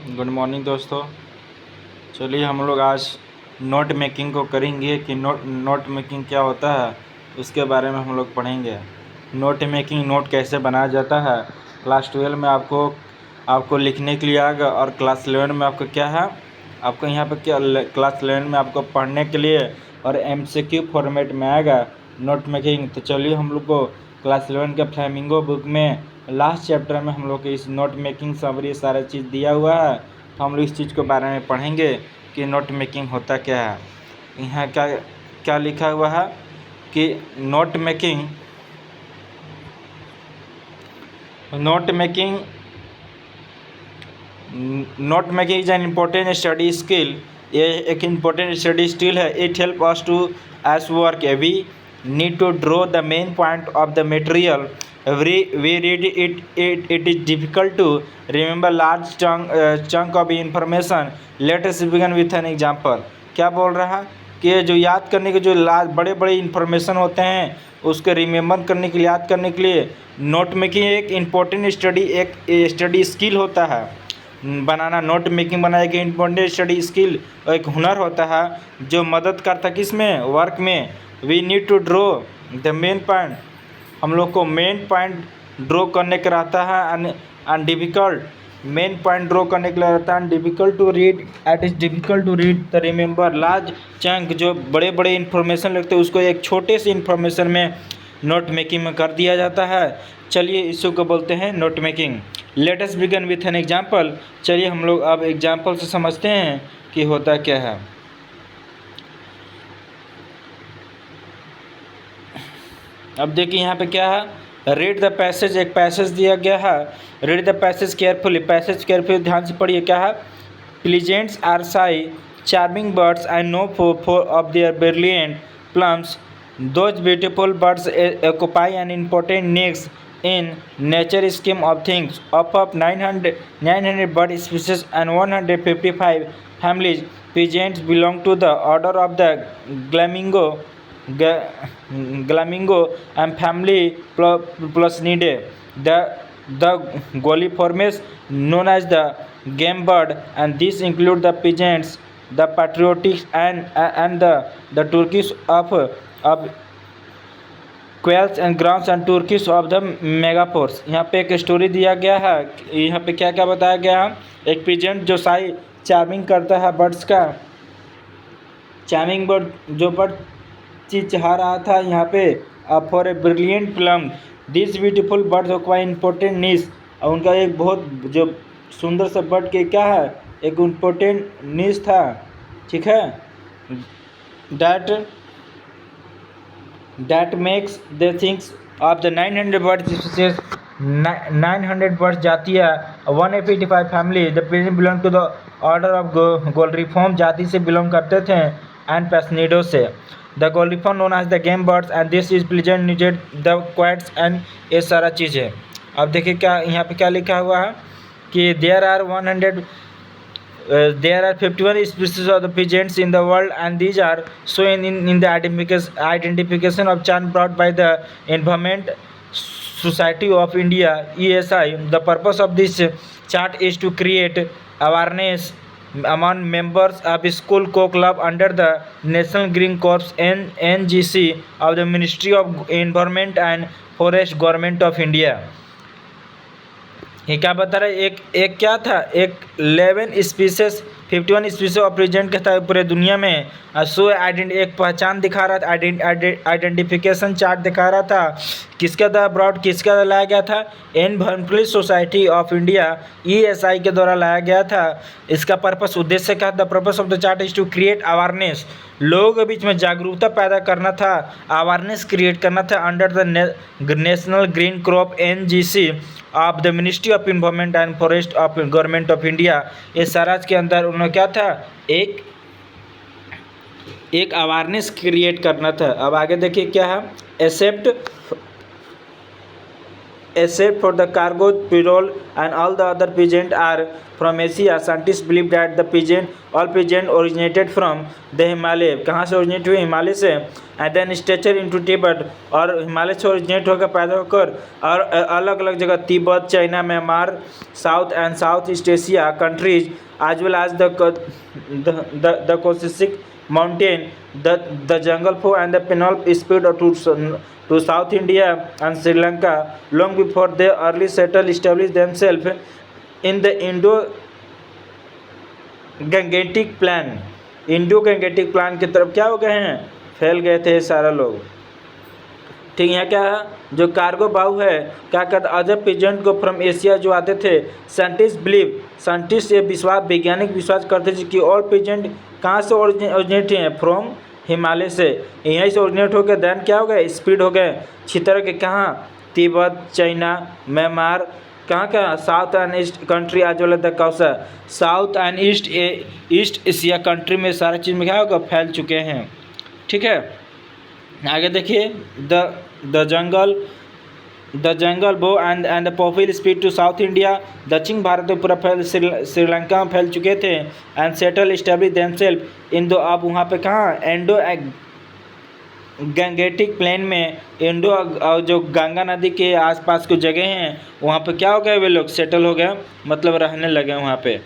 Good morning दोस्तों। चलिए हम लोग आज नोट मेकिंग को करेंगे कि नोट मेकिंग क्या होता है उसके बारे में हम लोग पढ़ेंगे। नोट मेकिंग, नोट कैसे बनाया जाता है। क्लास 12 में आपको लिखने के लिए आएगा और क्लास 11 में आपको क्या है, आपको यहाँ पे क्या क्लास 11 में आपको पढ़ने के लिए और MCQ फॉर्मेट में आएगा नोट मेकिंग। तो चलिए हम लोग को क्लास 11 के फ्लेमिंगो बुक में लास्ट चैप्टर में हम लोग को इस नोट मेकिंग समरी सारा चीज़ दिया हुआ है। तो हम लोग इस चीज़ के बारे में पढ़ेंगे कि नोट मेकिंग होता क्या है। यहाँ क्या क्या लिखा हुआ है कि note making is an important study skill. ये एक इम्पोर्टेंट स्टडी स्किल है। It help us to as work. We need to draw the main point of the material. We read it. It is difficult to remember large chunk of information. Let us begin with an example. क्या बोल रहा है कि जो याद करने के जो बड़े बड़े इन्फॉर्मेशन होते हैं उसको रिमेम्बर करने के लिए, याद करने के लिए नोट मेकिंग एक इम्पोर्टेंट स्टडी स्किल होता है। बनाना, नोट मेकिंग बनाने की इम्पोर्टेंट स्टडी स्किल एक हुनर होता है जो मदद करता है किसमें, वर्क में। We need to draw the main point. हम लोग को मेन पॉइंट ड्रॉ करने का रहता है। And difficult, main point draw करने के लिए रहता है। Difficult to read, it is difficult to read the remember large chunk. जो बड़े बड़े इन्फॉर्मेशन लगते हैं उसको एक छोटे से इन्फॉर्मेशन में नोट मेकिंग में कर दिया जाता है। चलिए इसी को बोलते हैं note making. Let us begin with an example. चलिए हम लोग अब एग्जाम्पल से समझते हैं कि होता क्या है। अब देखिए यहाँ पे क्या है, रीड द पैसेज। एक पैसेज दिया गया है। Read the passage carefully. Passage carefully ध्यान से पढ़िए। क्या है, pheasants are shy charming birds I know for of their brilliant plumes. Those beautiful birds occupy an important niche in nature scheme of things. Of 900 bird species and 155 families, pigeons belong to the order of the Glamingo and family Plusnidae. The Galliformes known as the game bird, and these include the pigeons, the patriotics, and the turkeys of quails and grounds and turkeys of the megaforce. यहाँ पे एक story दिया गया है। यहाँ पे क्या क्या बताया गया है, एक पिजेंट जो साई चार्मिंग करता है बर्ड्स का, चार्मिंग बर्ड जो बर्ड चिचहा रहा था यहाँ पे for a brilliant plume. This beautiful birds occupy important niche. और उनका एक बहुत जो सुंदर सा बर्ड के क्या है, एक इम्पोर्टेंट नीश था। ठीक है, that makes the things of the 900 bird species, 900 birds जाति है, 185 family, the pigeon belong to the order of Galliform जाति से belong करते थे, and Pasnido से। The Galliform known as the game birds, and this is pigeon needed the quads and ये सारा चीज़ है। अब देखिए क्या यहाँ पे क्या लिखा हुआ है कि there are 51 species of the pigeons in the world, and these are shown in the identification of chart brought by the Environment Society of India (ESI). The purpose of this chart is to create awareness among members of school co-club under the National Green Corps (NGC) of the Ministry of Environment and Forest, Government of India। ये क्या बता रहा है, एक क्या था, एक 11 species 51 species of present कहता है पूरे दुनिया में। सो एक पहचान दिखा रहा था, आइडेंटिफिकेशन चार्ट दिखा रहा था। किसके द्वारा ब्रॉड, किसके द्वारा लाया गया था, environmental society of India ESI के द्वारा लाया गया था। इसका पर्पस, उद्देश्य क्या था, the purpose of the chart is to create awareness. लोगों के बीच में जागरूकता पैदा करना था, अवेयरनेस क्रिएट करना था under the national green crop NGC of the ministry of environment and forest of government of India. ये सारा के अंदर उन्होंने क्या था, एक अवेयरनेस क्रिएट करना था। अब आगे देखिए क्या है, accept except for the cargo payroll and all the other pigeons are from Asia. Scientists believe that the all pigeons originated from the Himalaya. कहाँ से originate हुए? हिमालय से, and then stature into Tibet, और हिमालय से originate होकर पैदा होकर और अलग अलग जगह Tibet, China, Myanmar, south and south east Asia countries as well as the Caucasus mountain, the jungle foe and the Peninsular spread to South India and Sri Lanka long before they early settled established themselves in the Indo-Gangetic Plain. Indo-Gangetic plan की तरफ क्या हो गए हैं? फैल गए थे सारे लोग। ठीक, यहाँ क्या है? जो कार्गो बाहु है क्या कहते हैं? अदर पिजेंट को फ्रॉम एशिया जो आते थे। साइंटिस्ट ये वैज्ञानिक विश्वास करते थे कि ऑल पिजेंट कहाँ से ओरिजिनेट हैं? फ्रॉम हिमालय से। यहीं से ओरिजिनेट होकर देन क्या हो गए? स्प्रेड हो गए छितर के कहाँ? तिब्बत, चाइना, म्यांमार, कहाँ साउथ एंड ईस्ट कंट्री आज वाला द कौसा south and east Asia country में सारा चीज़ में क्या होगा? फैल चुके हैं। ठीक है, आगे देखिए, the jungle bow and the popular speed to South India, दक्षिण भारत में पूरा फैल श्रीलंका में फैल चुके थे। And settle establish themselves in दो, अब वहाँ पे कहाँ? इंडो गंगेटिक प्लेन में, जो गंगा नदी के आसपास कुछ जगह हैं वहाँ पे क्या हो गए? वे लोग सेटल हो गए, मतलब रहने लगे वहाँ पे।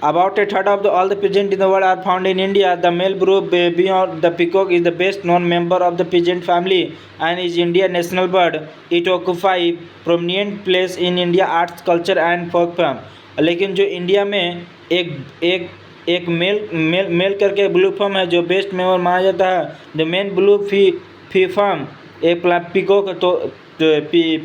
About a third of all the pigeons in the world are found in India. The male group beyond the peacock is the best known member of the pigeon family and is India's national bird. It occupies prominent place in India arts, culture and folk form. लेकिन जो India में एक mail करके blue form है जो best member माना जाता है। The main blue fee form एक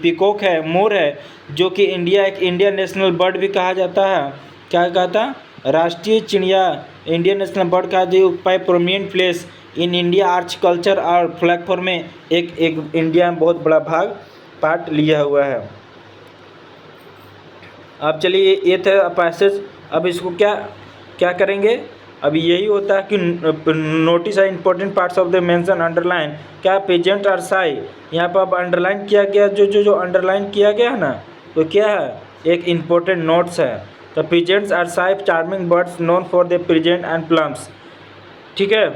पीकॉक है, मोर है, जो कि एक इंडिया नेशनल बर्ड भी कहा जाता है। क्या कहता? राष्ट्रीय चिड़िया, इंडियन नेशनल बर्ड का जो पाई prominent place in India arts, culture और प्लेटफॉर्म में एक इंडिया में बहुत बड़ा पार्ट लिया हुआ है। अब चलिए, ये था पैसेज। अब इसको क्या करेंगे? अब यही होता है कि नोटिस है important parts of the mention underline. क्या? पिजेंट और साई, यहाँ पर अब अंडरलाइन किया गया। जो अंडरलाइन किया गया है ना, तो क्या है? एक इम्पोर्टेंट नोट्स है। The pheasants are shy charming birds known for the pheasant and plumes. ठीक है,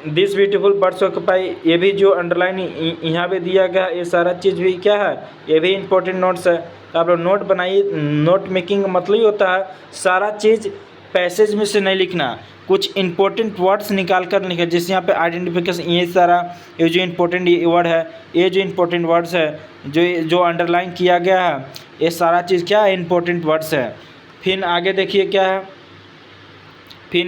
दिस ब्यूटीफुल बर्ड्स ऑक्यूपाई, ये भी जो अंडरलाइन यहाँ पे दिया गया, ये सारा चीज़ भी क्या है? ये भी इंपॉर्टेंट नोट्स है। तो आप लोग नोट बनाइए। नोट मेकिंग का मतलब ही होता है सारा चीज़ पैसेज में से नहीं लिखना, कुछ इंपॉर्टेंट वर्ड्स निकाल कर लिखा। जैसे यहाँ पे आइडेंटिफिकेशन, ये सारा ये जो इंपॉर्टेंट वर्ड है, ये जो इंपॉर्टेंट वर्ड्स है जो अंडरलाइन किया गया है, ये सारा चीज़ क्या है? इंपॉर्टेंट वर्ड्स है। फिर आगे देखिए क्या है, फिर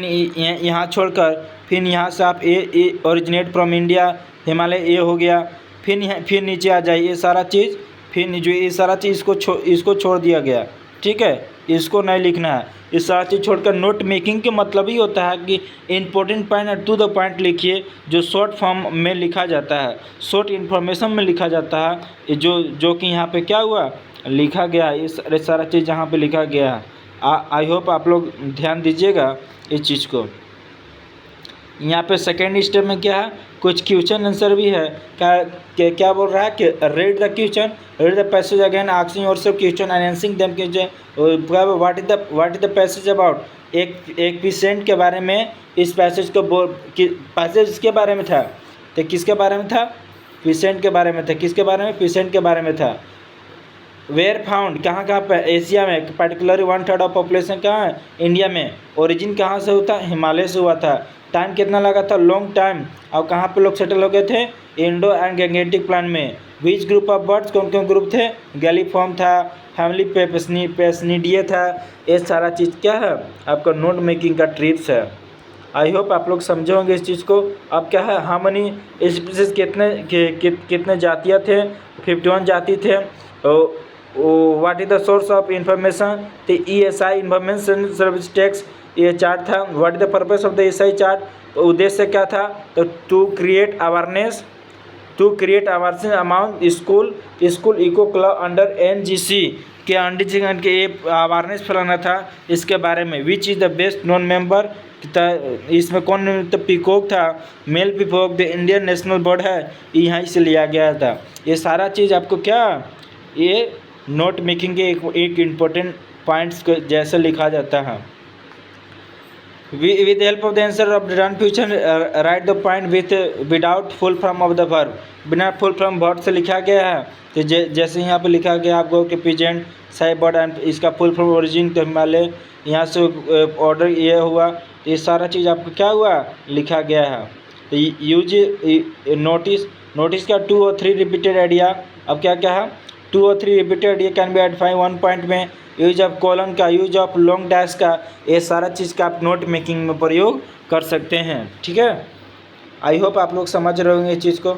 यहाँ छोड़कर फिर यहाँ से आप ए ओरिजिनेट फ्रॉम इंडिया, हिमालय ए हो गया। फिर नीचे आ जाइए, ये सारा चीज़ फिर जो ये सारा चीज़ इसको छोड़ दिया गया। ठीक है, इसको नहीं लिखना है। इस सारा चीज़ छोड़कर नोट मेकिंग के मतलब ही होता है कि important point two the point लिखिए, जो शॉर्ट फॉर्म में लिखा जाता है, शॉर्ट इन्फॉर्मेशन में लिखा जाता है। जो कि यहाँ पे क्या हुआ? लिखा गया। इस सारा चीज़ यहाँ पे लिखा गया है। आई होप आप लोग ध्यान दीजिएगा इस चीज़ को। यहाँ पे सेकेंड स्टेप में क्या है? कुछ क्वेश्चन आंसर भी है। क्या बोल रहा है कि read the question, read the passage again, asking yourself question and answering them question. What is the passage about? एक पेशेंट के बारे में इस पैसेज को पैसेज इसके बारे में था, तो किसके बारे में था? पेशेंट के बारे में था। किसके बारे में? पेशेंट के बारे में था। वेयर फाउंड, कहाँ पे? एशिया में। पर्टिकुलरली 1/3 ऑफ पॉपुलेशन कहाँ है? इंडिया में। ओरिजिन कहाँ से होता? हिमालय से हुआ था। टाइम कितना लगा था? Long time. और कहाँ पे लोग सेटल हो गए थे? इंडो एंड गैंगेटिक प्लान में। विच ग्रुप ऑफ बर्ड्स, कौन कौन ग्रुप थे? गैलीफॉर्म था, फैमिली पेस्निडिए था। ये सारा चीज़ क्या है? आपका नोट मेकिंग का ट्रिप्स है। आई होप आप लोग समझे होंगे इस चीज़ को। अब क्या है? हाउ मेनी स्पीसीज, कितने जातियाँ थे? 51 जाति थे। What is the source of information? तो ESI इंफॉर्मेशन सर्विस टैक्स ये चार्ट था। What is the purpose of the ESI chart? उद्देश्य क्या था? तो to create awareness amount school eco club under NGC के अंडर के अवेयरनेस फैलाना था इसके बारे में। Which is the best known member? इसमें कौन तो पीकॉक था, male peacock the Indian national bird है, यहाँ से लिया गया था। ये सारा चीज़ आपको क्या, ये नोट मेकिंग के एक इम्पोर्टेंट पॉइंट्स जैसे लिखा जाता है। With the help of the answer of the run future, write the point without full form of the verb। बिना फुल फॉर्म वर्ब से लिखा गया है। तो जैसे यहाँ पे लिखा गया आपको कि प्रेजेंट साई बर्ड एंड इसका फुल फॉर्म ओरिजिन तो हिमालय, यहाँ से ऑर्डर ये हुआ, तो ये सारा चीज़ आपको क्या हुआ लिखा गया है। तो यूज नोटिस का 2 और 3 रिपीटेड आइडिया। अब क्या क्या है, 2 और 3 repeated idea can be identify 1 point में। यूज ऑफ कॉलन का, यूज ऑफ लॉन्ग डैश का, ये सारा चीज़ का आप नोट मेकिंग में प्रयोग कर सकते हैं। ठीक है, आई होप आप लोग समझ रहे होंगे इस चीज़ को।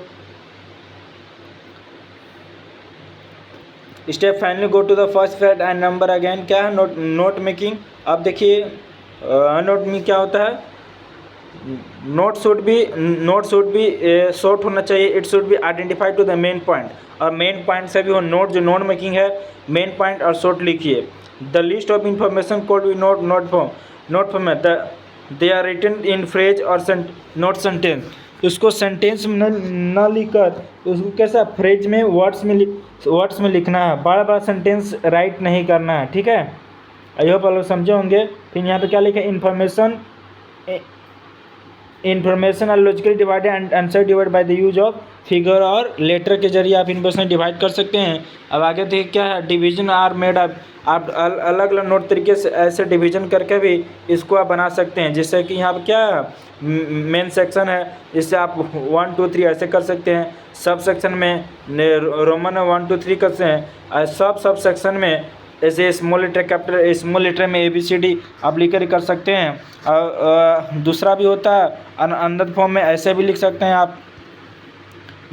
Step finally go to the first fact and number again. क्या है नोट मेकिंग। अब देखिए नोट में क्या होता है, note should be short no चाहिए, it should be identify to the main point. और मेन पॉइंट से भी वो नोट जो नोट मेकिंग है, मेन पॉइंट और शॉर्ट लिखिए। The list of information could be note form they are written in phrase और नोट सेंटेंस। उसको सेंटेंस में न लिखकर उसको कैसा फ्रेज में वर्ड्स में लिखना है। बार बार सेंटेंस राइट नहीं करना है। ठीक है, आई होप आप लोग समझे होंगे। फिर यहाँ पे क्या लिखा है, information are logically divided and answer divide by the use of figure और लेटर के जरिए आप इन्फॉर्मेशन डिवाइड कर सकते हैं। अब आगे देखिए क्या है, डिवीजन आर मेड आप अलग अलग नोट तरीके से ऐसे डिवीजन करके भी इसको आप बना सकते हैं। जैसे कि यहाँ पर क्या मेन सेक्शन है, इससे आप 1 2 3 ऐसे कर सकते हैं। सब सेक्शन में रोमन 1 2 3 करते हैं। सब सेक्शन में ऐसे small letter capital, small letter में ABCD आप लिखकर कर सकते हैं। दूसरा भी होता है अंदर फॉर्म में, ऐसे भी लिख सकते हैं आप।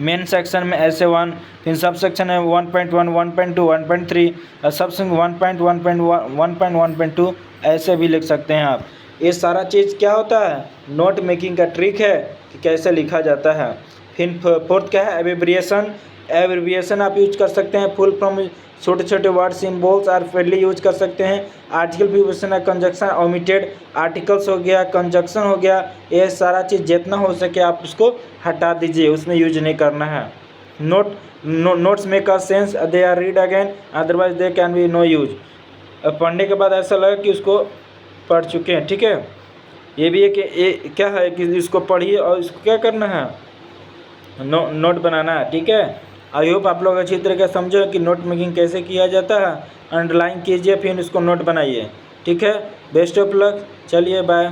मेन सेक्शन में ऐसे 1, फिर सब सेक्शन है 1.1 1.2 1.3 और सब सेक्शन 1.1 1.2 ऐसे भी लिख सकते हैं आप। ये सारा चीज़ क्या होता है, नोट मेकिंग का ट्रिक है कि कैसे लिखा जाता है। फिर फोर्थ क्या है, एब्रिविएशन आप यूज कर सकते हैं। फुल फॉर्म छोटे छोटे वर्ड सिम्बॉल्स और फ्रेंडली यूज कर सकते हैं। Article preposition conjunction omitted, articles हो गया, कंजक्शन हो गया, ये सारा चीज़ जितना हो सके आप उसको हटा दीजिए, उसमें यूज नहीं करना है। Notes make a sense, they are read again, otherwise they can be no use. पढ़ने के बाद ऐसा लगा कि उसको पढ़ चुके हैं। ठीक है, ये भी एक क्या है कि इसको पढ़िए और इसको क्या करना है, नोट बनाना है। ठीक है, आई होप आप लोग अच्छी तरह से समझो कि नोट मेकिंग कैसे किया जाता है। अंडरलाइन कीजिए, फिर इसको नोट बनाइए। ठीक है, बेस्ट ऑफ लक, चलिए बाय।